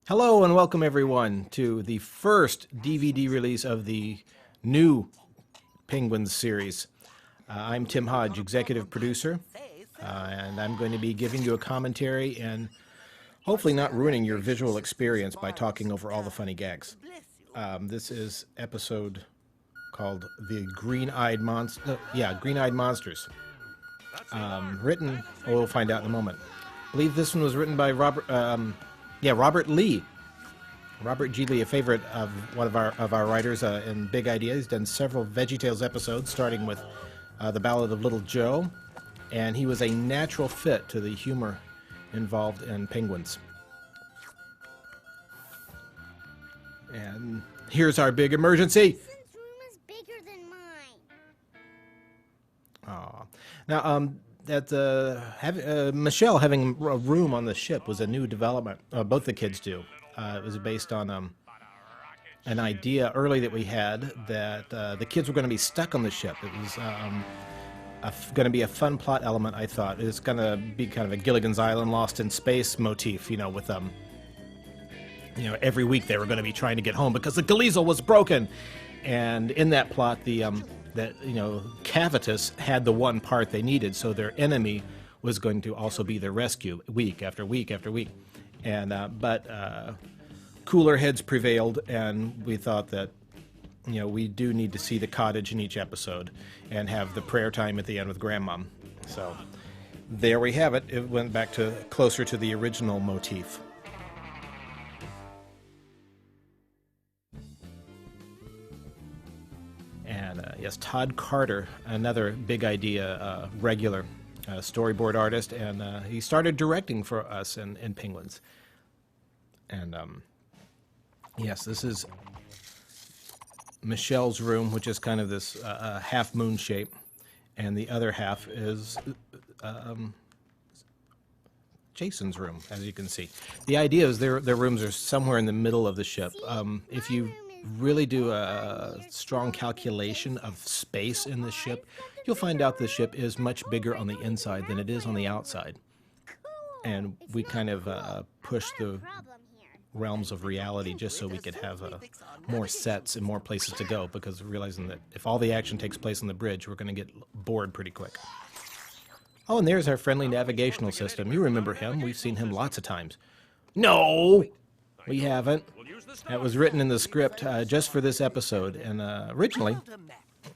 Hello and welcome everyone to the first DVD release of the new Penguins series. I'm Tim Hodge, executive producer, and I'm going to be giving you a commentary and hopefully not ruining your visual experience by talking over all the funny gags. This is episode called The Green-Eyed Monster. Green-Eyed Monsters. We'll find out in a moment. I believe this one was written by Robert Lee. Robert G. Lee, a favorite of one of our writers in Big Idea. He's done several VeggieTales episodes, starting with The Ballad of Little Joe, and he was a natural fit to the humor involved in Penguins. And here's our big emergency. Vincent's room is bigger than mine. Aw. Now, Michelle having a room on the ship was a new development. Both the kids do. It was based on an idea early that we had that the kids were going to be stuck on the ship. It was going to be a fun plot element, I thought. It's going to be kind of a Gilligan's Island Lost in Space motif, with every week they were going to be trying to get home because the Galiesel was broken. And in that plot, Cavitus had the one part they needed, so their enemy was going to also be their rescue week after week after week. And but cooler heads prevailed, and we thought that we do need to see the cottage in each episode and have the prayer time at the end with Grandmom. So there we have it. It went back to closer to the original motif. And yes, Todd Carter, another Big Idea regular storyboard artist, and he started directing for us in Penguins. And yes, this is Michelle's room, which is kind of this half moon shape, and the other half is Jason's room, as you can see. The idea is their rooms are somewhere in the middle of the ship. If you really do a strong calculation of space in the ship, you'll find out the ship is much bigger on the inside than it is on the outside. And we kind of pushed the realms of reality just so we could have more sets and more places to go, because realizing that if all the action takes place on the bridge, we're going to get bored pretty quick. Oh, and there's our friendly navigational system. You remember him. We've seen him lots of times. No, we haven't. That was written in the script just for this episode, and originally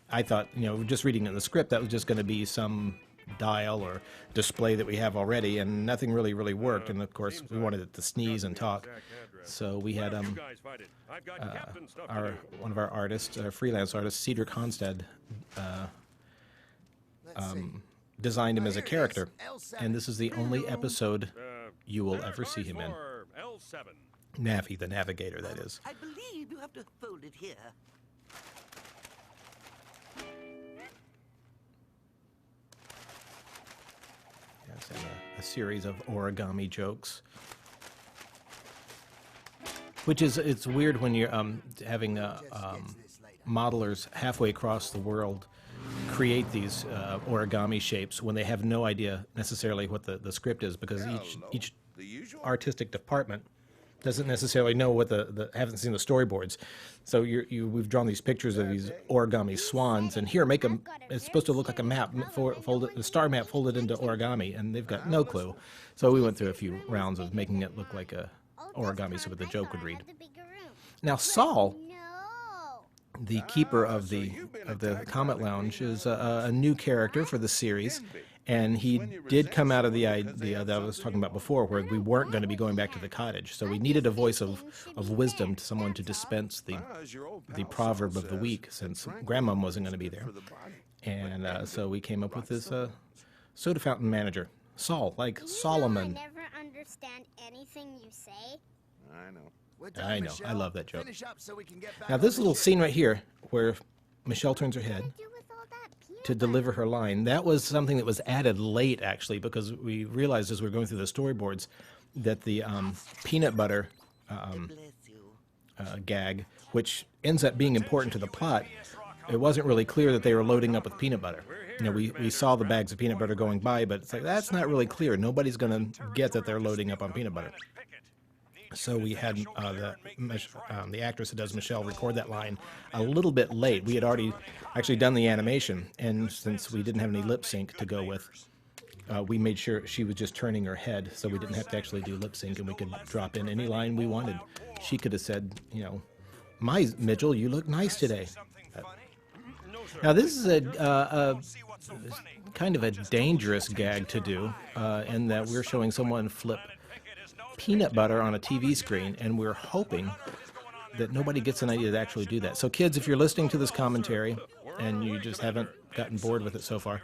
I thought, just reading in the script, that was just going to be some dial or display that we have already, and nothing really worked. And of course, we wanted it to sneeze and talk, so we had one of our artists, freelance artists, Cedric Honstead, designed him as a character, and this is the only episode you will ever see him in. Navi, the navigator, that is. I believe you have to fold it here. Yes, and a series of origami jokes. Which is, it's weird when you're having modelers halfway across the world create these origami shapes when they have no idea necessarily what the script is, because each artistic department doesn't necessarily know what haven't seen the storyboards. So we've drawn these pictures of these origami swans, and here, it's supposed to look like a map, the star map folded into origami, and they've got no clue. So we went through a few rounds of making it look like a origami so that the joke would read. Now Saul, the keeper of the Comet Lounge, is a new character for the series. And he did come out of the idea that I was talking about before, where we weren't going to be going back to the cottage. So we needed a voice of wisdom, to someone to dispense the proverb of the week, since Grandmom wasn't going to be there. And so we came up with this soda fountain manager, Saul, like Solomon. I never understand anything you say. I know. I know. I love that joke. Now this little scene right here, where Michelle turns her head to deliver her line, that was something that was added late, actually, because we realized as we were going through the storyboards that the peanut butter gag, which ends up being important to the plot, it wasn't really clear that they were loading up with peanut butter. We saw the bags of peanut butter going by, but it's like, that's not really clear. Nobody's going to get that they're loading up on peanut butter. So we had the actress who does Michelle record that line a little bit late. We had already actually done the animation, and since we didn't have any lip sync to go with, we made sure she was just turning her head, so we didn't have to actually do lip sync, and we could drop in any line we wanted. She could have said, "My Mitchell, you look nice today." Now this is a kind of a dangerous gag to do, in that we're showing someone flip peanut butter on a TV screen, and we're hoping that nobody gets an idea to actually do that. So kids, if you're listening to this commentary and you just haven't gotten bored with it so far,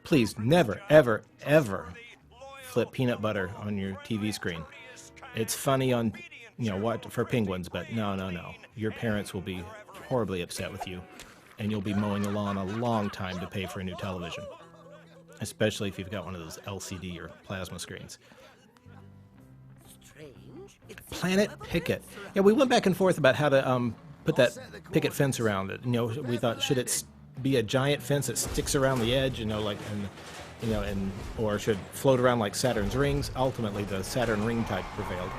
please never, ever, ever flip peanut butter on your TV screen. It's funny on, for penguins, but no. Your parents will be horribly upset with you, and you'll be mowing the lawn a long time to pay for a new television, especially if you've got one of those LCD or plasma screens. Planet Picket. Yeah, we went back and forth about how to put that picket fence around it. We thought, should it be a giant fence that sticks around the edge, or should it float around like Saturn's rings? Ultimately, the Saturn ring type prevailed.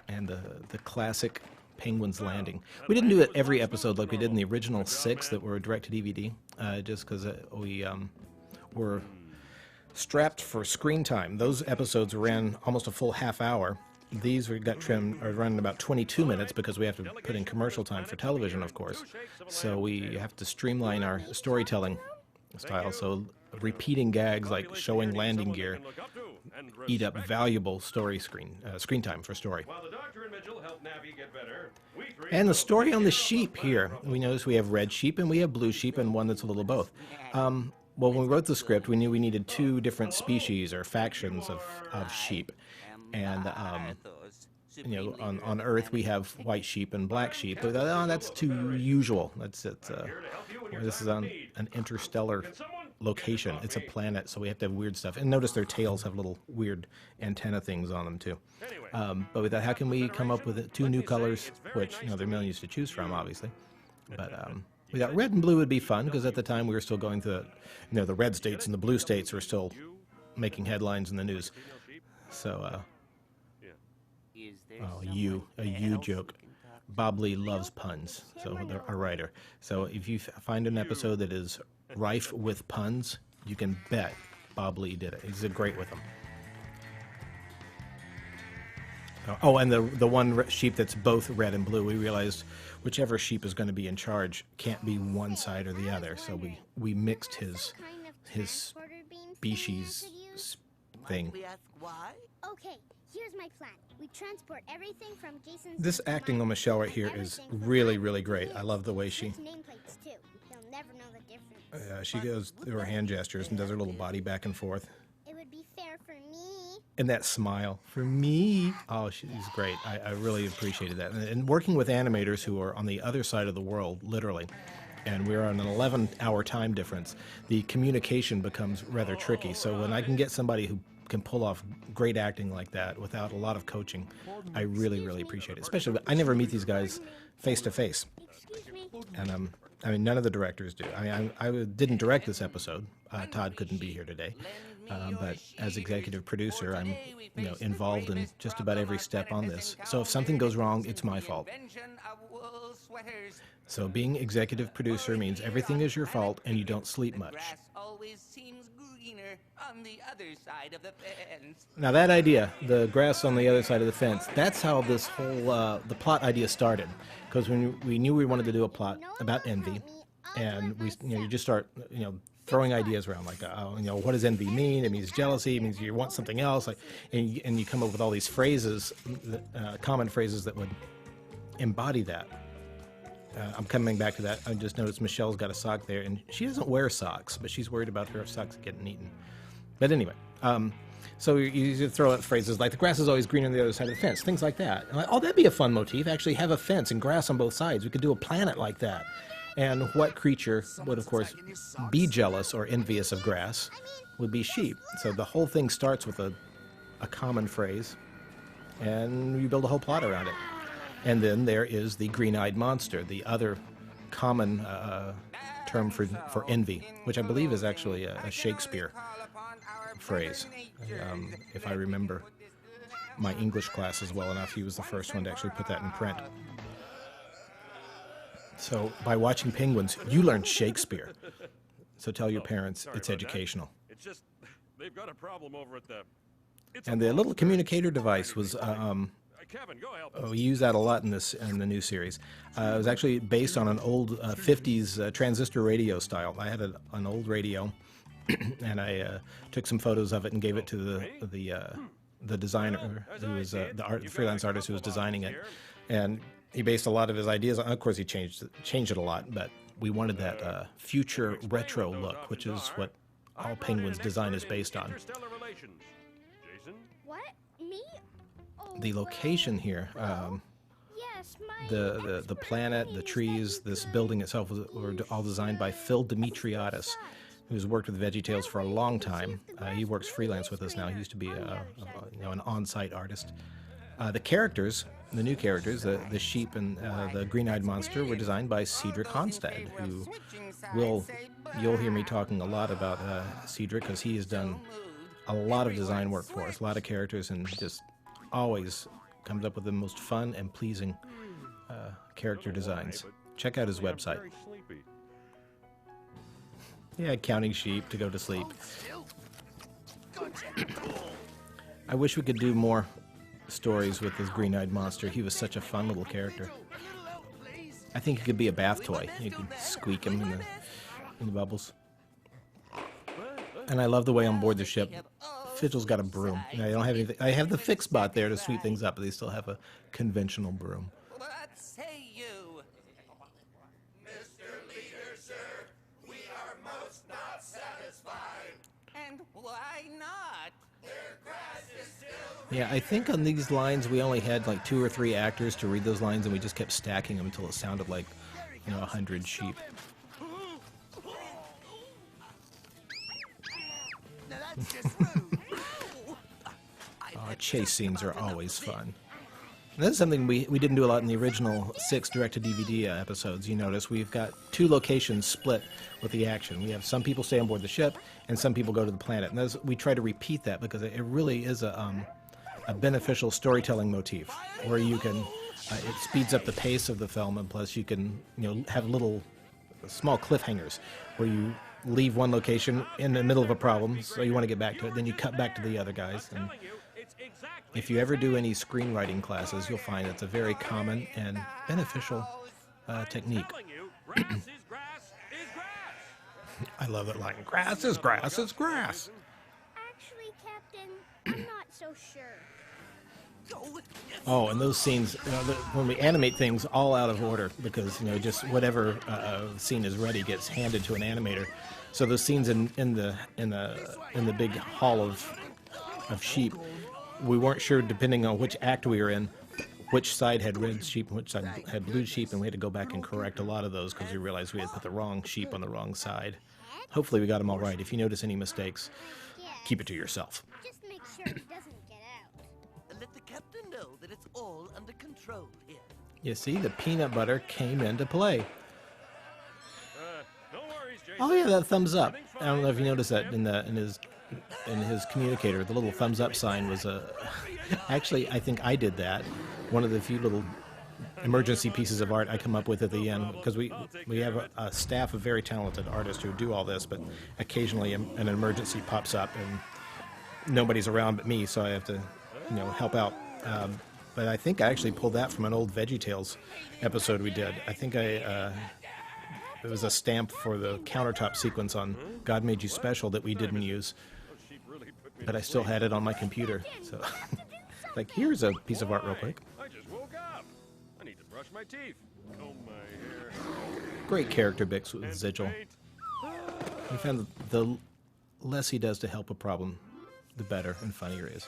And the classic Penguin's Landing. We didn't do it every episode like we did in the original 6 that were direct to DVD, just because we were strapped for screen time. Those episodes ran almost a full half hour. These we got trimmed or running about 22 minutes because we have to put in commercial time for television, of course. So we have to streamline our storytelling style. So repeating gags like showing landing gear eat up valuable screen time for story. And the story on the sheep here. We notice we have red sheep and we have blue sheep and one that's a little of both. Well, when we wrote the script, we knew we needed 2 different species or factions of sheep. And, on Earth we have white sheep and black sheep. But, that's too usual. This is on an interstellar location. It's a planet, so we have to have weird stuff. And notice their tails have little weird antenna things on them, too. But we thought, how can we come up with 2 new colors, which, there are millions to choose from, obviously. But we thought red and blue would be fun, because at the time we were still going to, the red states and the blue states were still making headlines in the news. So, a you joke. Bob Lee loves puns, so a writer. So if you find an episode that is rife with puns, you can bet Bob Lee did it. He's great with them. Oh, and the one sheep that's both red and blue, we realized whichever sheep is going to be in charge can't be one side or the other. So we mixed his species thing. Okay, here's my plan. We transport everything from Jason's. This acting on Michelle right here is really, really great. I love the way she. Nameplates too. They'll never know the difference. She goes through her hand gestures and does her little body back and forth. It would be fair for me. And that smile for me. Oh, she's great. I really appreciated that. And working with animators who are on the other side of the world, literally, and we're on an 11-hour time difference, the communication becomes rather tricky. So when I can get somebody who can pull off great acting like that without a lot of coaching, I really, really appreciate it. Especially, I never meet these guys face to face. And none of the directors do. I didn't direct this episode. Todd couldn't be here today. But as executive producer, I'm involved in just about every step on this. So if something goes wrong, it's my fault. So being executive producer means everything is your fault and you don't sleep much. Now that idea, the grass on the other side of the fence, that's how this whole the plot idea started. Because when we knew we wanted to do a plot about envy, and you just start throwing ideas around like what does envy mean? It means jealousy. It means you want something else. And you come up with all these phrases, common phrases that would embody that. I'm coming back to that. I just noticed Michelle's got a sock there, and she doesn't wear socks, but she's worried about her socks getting eaten. But anyway, so you throw out phrases like the grass is always greener on the other side of the fence, things like that. And that'd be a fun motif. Actually have a fence and grass on both sides. We could do a planet like that. And what creature would, of course, be jealous or envious of grass would be sheep. So the whole thing starts with a common phrase, and you build a whole plot around it. And then there is the green-eyed monster, the other common term for envy, which I believe is actually a Shakespeare phrase. If I remember my English classes well enough, he was the first one to actually put that in print. So by watching Penguins, you learn Shakespeare. So tell your parents it's educational. It's just they've got a problem over at the. And the little communicator device was, Kevin, go help. we use that a lot in the new series. It was actually based on an old 50s transistor radio style. I had an old radio, and I took some photos of it and gave it to the designer, who was the freelance artist who was designing it, and he based a lot of his ideas on. Of course, he changed it a lot, but we wanted that future retro look, which is what all Penguins design is based on. What? Me? Oh, The location here, yes, my the planet, the trees, this building itself were all designed by Phil Demetriadis, who's worked with VeggieTales for a long time. He works freelance with us now. He used to be an on-site artist. The characters, the new characters, the sheep and the green-eyed monster, were designed by Cedric Honstad, who you'll hear me talking a lot about Cedric, because he has done a lot of design work for us, a lot of characters, and just always comes up with the most fun and pleasing character designs. Check out his website. Yeah, counting sheep to go to sleep. I wish we could do more stories with this green-eyed monster. He was such a fun little character. I think he could be a bath toy. You could squeak him in the bubbles. And I love the way on board the ship, Fidgel's got a broom. I don't have anything. I have the fix bot there to sweep things up, but they still have a conventional broom. What say you? Mr. Leader, sir, we are most not satisfied. And why not? Their grass is still Yeah, I think on these lines we only had like 2 or 3 actors to read those lines, and we just kept stacking them until it sounded like, 100 sheep. Now that's just rude. Chase scenes are always fun. And that's something we didn't do a lot in the original 6 direct-to-DVD episodes. You notice we've got 2 locations split with the action. We have some people stay on board the ship, and some people go to the planet. And we try to repeat that because it really is a beneficial storytelling motif, where you can it speeds up the pace of the film, and plus you can have little small cliffhangers where you leave one location in the middle of a problem, so you want to get back to it, then you cut back to the other guys. And if you ever do any screenwriting classes, you'll find it's a very common and beneficial technique. I love that line. Grass is grass is grass. Actually, Captain, I'm not so sure. Oh, and those scenes, when we animate things all out of order, because just whatever scene is ready gets handed to an animator. So those scenes in the big hall of sheep, we weren't sure, depending on which act we were in, which side had red sheep and which side had blue sheep, and we had to go back and correct a lot of those because we realized we had put the wrong sheep on the wrong side. Hopefully we got them all right. If you notice any mistakes, keep it to yourself. Just make sure it doesn't get out. Let the captain know that it's all under control here. You see, the peanut butter came into play. No worries, Jason. Oh yeah, that thumbs up. I don't know if you noticed that in his communicator, the little thumbs up sign was a. Actually, I think I did that. One of the few little emergency pieces of art I come up with at the end, because we have a staff of very talented artists who do all this, but occasionally an emergency pops up and nobody's around but me, so I have to help out. But I think I actually pulled that from an old VeggieTales episode we did. I think it was a stamp for the countertop sequence on God Made You Special that we didn't use, but I still had it on my computer. So, like, here's a piece of art real quick. I just woke up. I need to brush my teeth, comb my hair. Great character bits with Zigil. We found that the less he does to help a problem, the better and funnier he is.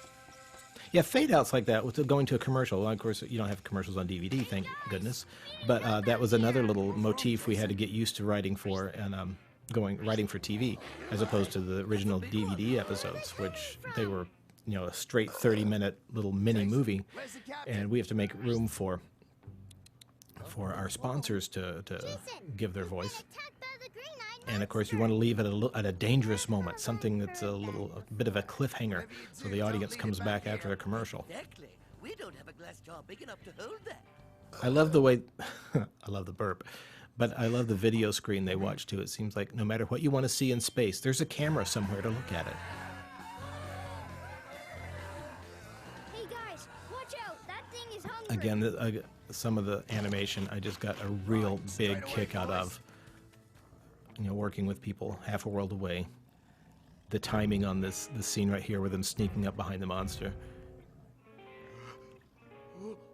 Yeah, fade outs like that with going to a commercial. Well, of course, you don't have commercials on DVD, thank goodness. But that was another little motif we had to get used to writing for, and writing for TV, as opposed to the original DVD episodes, which they were, a straight 30-minute little mini movie, and we have to make room for our sponsors to give their voice. Attacked by the green-eyed And of course, you want to leave at a dangerous moment, something that's a bit of a cliffhanger, so the audience comes back after a commercial. Exactly. We don't have a glass jar big enough to hold that. I love the way, I love the burp, but I love the video screen they watch too. It seems like no matter what you want to see in space, there's a camera somewhere to look at it. Hey guys, watch out! That thing is hungry. Again, some of the animation I just got a real big kick out of. You know, working with people half a world away. The timing on this scene right here with them sneaking up behind the monster.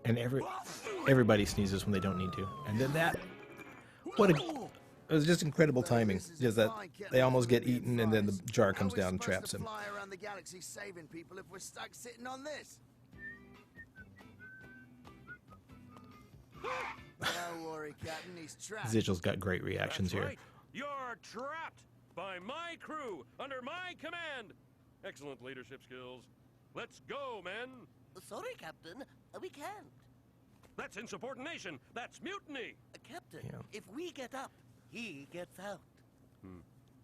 And everybody sneezes when they don't need to. And then that, it was just incredible timing. Just that they almost get eaten and then the jar comes down and traps him. Fly around the galaxy saving people if we're stuck sitting on this. Don't worry, Captain, he's trapped. Zidgel's got great reactions That's here. right. You're trapped by my crew under my command. Excellent leadership skills. Let's go, men. Sorry, Captain. We can't. That's insubordination. That's mutiny. Captain, Yeah. if we get up, he gets out.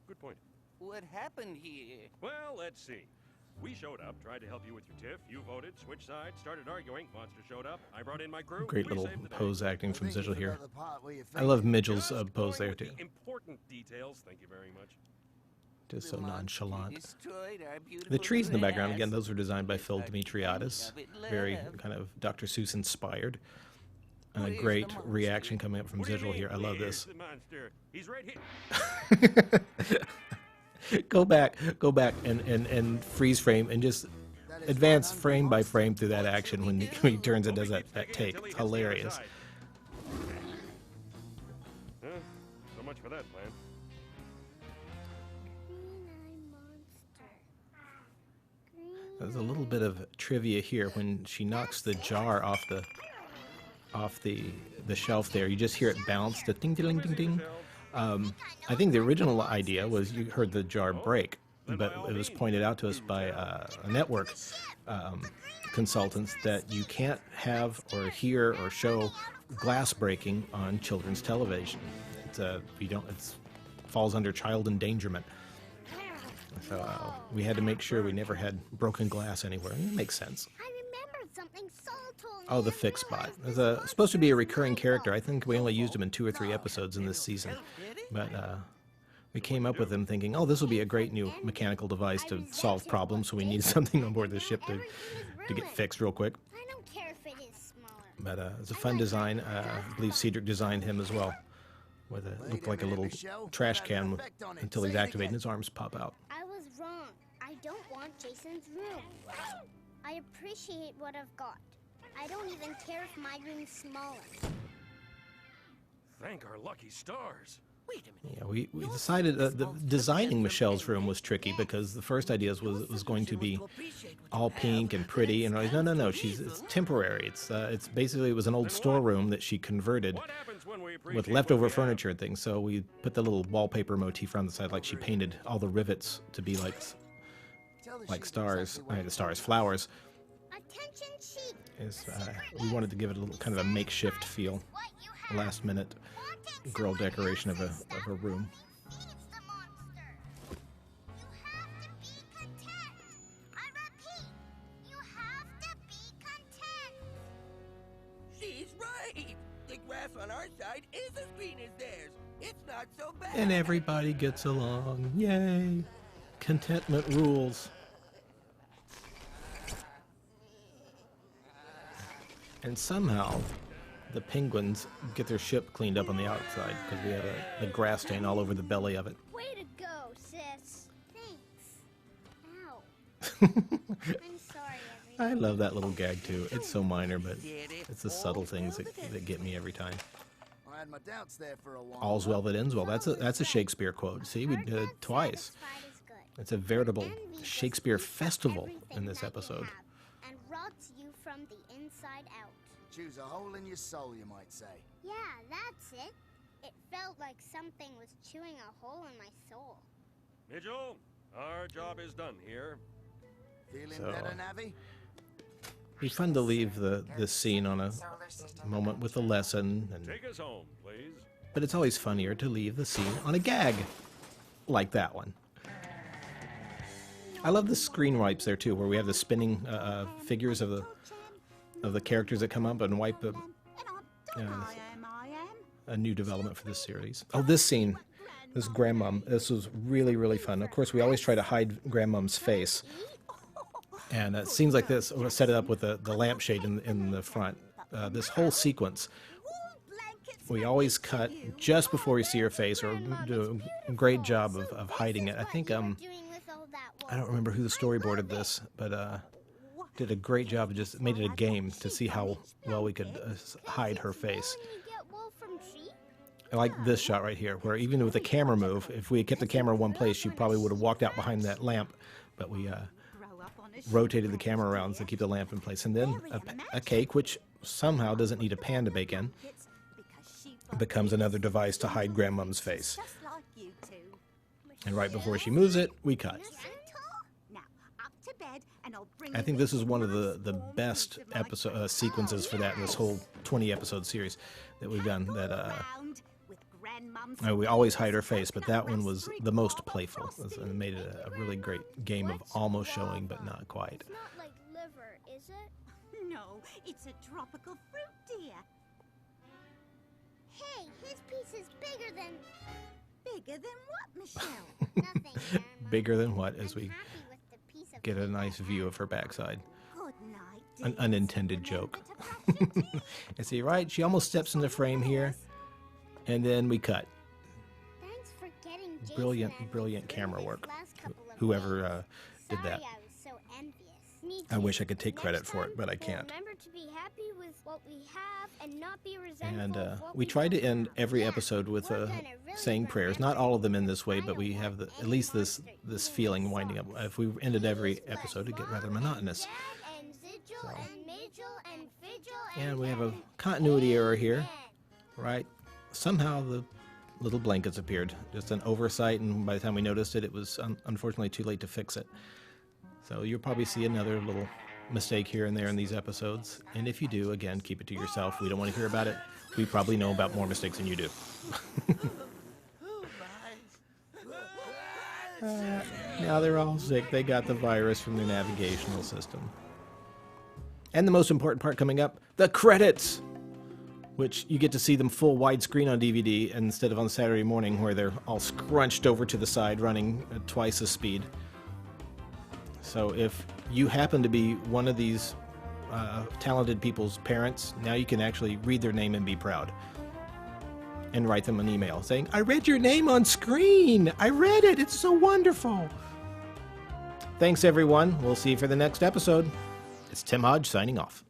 Good point. What happened here? Well, let's see. We showed up, tried to help you with your tiff. You voted, switched sides, started arguing. Monster showed up. I brought in my crew. Great We little saved the day. pose acting from I think you Zidgel here. forgot the part where you I love faked it. Midgel's Just pose going there with too. the important details. Thank you very much. Just so nonchalant. Destroyed our beautiful The trees in the background, again, grass. those were designed by Phil There's a Dimitriadis. hint of it Very left. kind of Dr. Seuss inspired. And a Where's the great monster? reaction coming up from What do you Zidgel mean, here. I love where's this. the monster? He's right here. Go back and freeze frame and just advance frame by frame through that action when he turns and does that take. It's hilarious. Huh? So much for that plan. There's a little bit of trivia here when she knocks the jar off the shelf there. You just hear it bounce, the ding ding ding ding. I think the original idea was you heard the jar break, but it was pointed out to us by a network consultants that you can't have or hear or show glass breaking on children's television. It falls under child endangerment. So we had to make sure we never had broken glass anywhere. It makes sense. I remembered something Saul told me. Oh, the Fix Bot. There's supposed to be a recurring character. I think we only used him in 2 or 3 episodes in this season. But we came up with him thinking, oh, this will be a great new mechanical device to solve problems, so we need something on board the ship to get fixed real quick. I don't care if it is smaller. But it's a fun design. I believe Cedric designed him as well. With looked like a little trash can until he's activated and his arms pop out. I was wrong. I don't want Jason's room. I appreciate what I've got. I don't even care if my room's smaller. Thank our lucky stars. Wait a minute. Yeah, we decided the designing Michelle's room was tricky because the first idea was it was going to be all pink and pretty, and I was no, it's temporary. It's basically it was an old storeroom that she converted What happens when we appreciate with what leftover we have? furniture and things. So we put the little wallpaper motif on the side, like she painted all the rivets to be like Tell the sheep stars, exactly what the stars, flowers. Attention, sheep. We wanted to give it a little kind of a makeshift feel, What you have last minute wanted girl something decoration of a special. room. Feeds the monster. You have to be content. I repeat, you have to be content. She's right. The grass on our side is as green as theirs. It's not so bad. And everybody gets along. Yay! Contentment rules. And somehow, the penguins get their ship cleaned up on the outside because we have the grass stain all over the belly of it. Way to go, sis. Thanks. Ow. I'm sorry, I everyone. love that little gag too. It's so minor, but it's the subtle things that get me every time. I had my doubts there for a while. All's well that ends well. That's a Shakespeare quote. See, we did it twice. Satisfied is good. It's a veritable Envy just Shakespeare eats festival in everything this that you episode. have and rots you from the inside out. Choose a hole in your soul, you might say. Yeah, that's it. It felt like something was chewing a hole in my soul. Mitchell, our job is done here. Feeling So, better, Navi? Be fun to leave this scene on a moment with a lesson, Take us home, please. but it's always funnier to leave the scene on a gag. like that one. I love the screen wipes there too, where we have the spinning figures of the characters that come up and wipe the. A new development for this series. Oh, this scene, this grandmom. This was really, really fun. Of course, we always try to hide grandmom's face, and it seems like this. We'll set it up with the lampshade in the front. This whole sequence, we always cut just before we see her face, or do a great job of hiding it. I think I don't remember who the storyboarded this, but did a great job of just made it a game to see how well we could hide her face. I like this shot right here, where even with the camera move, if we had kept the camera in one place, she probably would have walked out behind that lamp, but we rotated the camera around to keep the lamp in place. And then a cake, which somehow doesn't need a pan to bake in, becomes another device to hide grandmom's face. And right before she moves it, we cut. I think this is one of the best episode sequences for that in this whole 20-episode series that we've done. That we always hide her face, but that one was the most playful. It made it a really great game of almost showing, but not quite. It's not like liver, is it? No, it's a tropical fruit, dear. Hey, his piece is bigger than... Bigger than what, Michelle? Nothing, Grandma. Bigger than what, as I'm we happy with the piece of get a cake nice I view have. of her backside. Good night, An dear. unintended joke. Remember to brush your teeth. And see, right? She almost steps in the frame here, and then we cut. Thanks for getting Jason Brilliant, and me brilliant through camera these work. last couple of Whoever days. did that. Sorry I was so envious. Me I too. wish I could take credit Next for it, time, but I we'll can't. Remember to be happy with what we have and not be resentful And of what we try to don't end have. every Yeah, episode with we're gonna really saying prayers. Not remember all of them to in this way, but we I don't have want at any least this monster feeling eating winding up. sauce. If we ended every Please, episode, it'd get let rather Mom, monotonous. Dad, and Zigil, and Majel, and Vigil, And we have a Dad. continuity error here, Amen. right? Somehow the little blankets appeared. Just an oversight, and by the time we noticed it, it was unfortunately too late to fix it. So you'll probably see another little mistake here and there in these episodes. And if you do, again, keep it to yourself. We don't want to hear about it. We probably know about more mistakes than you do. Now they're all sick. They got the virus from their navigational system. And the most important part coming up, the credits! Which you get to see them full widescreen on DVD instead of on Saturday morning where they're all scrunched over to the side running at twice the speed. So if you happen to be one of these talented people's parents, now you can actually read their name and be proud. And write them an email saying, I read your name on screen! I read it! It's so wonderful! Thanks everyone. We'll see you for the next episode. It's Tim Hodge signing off.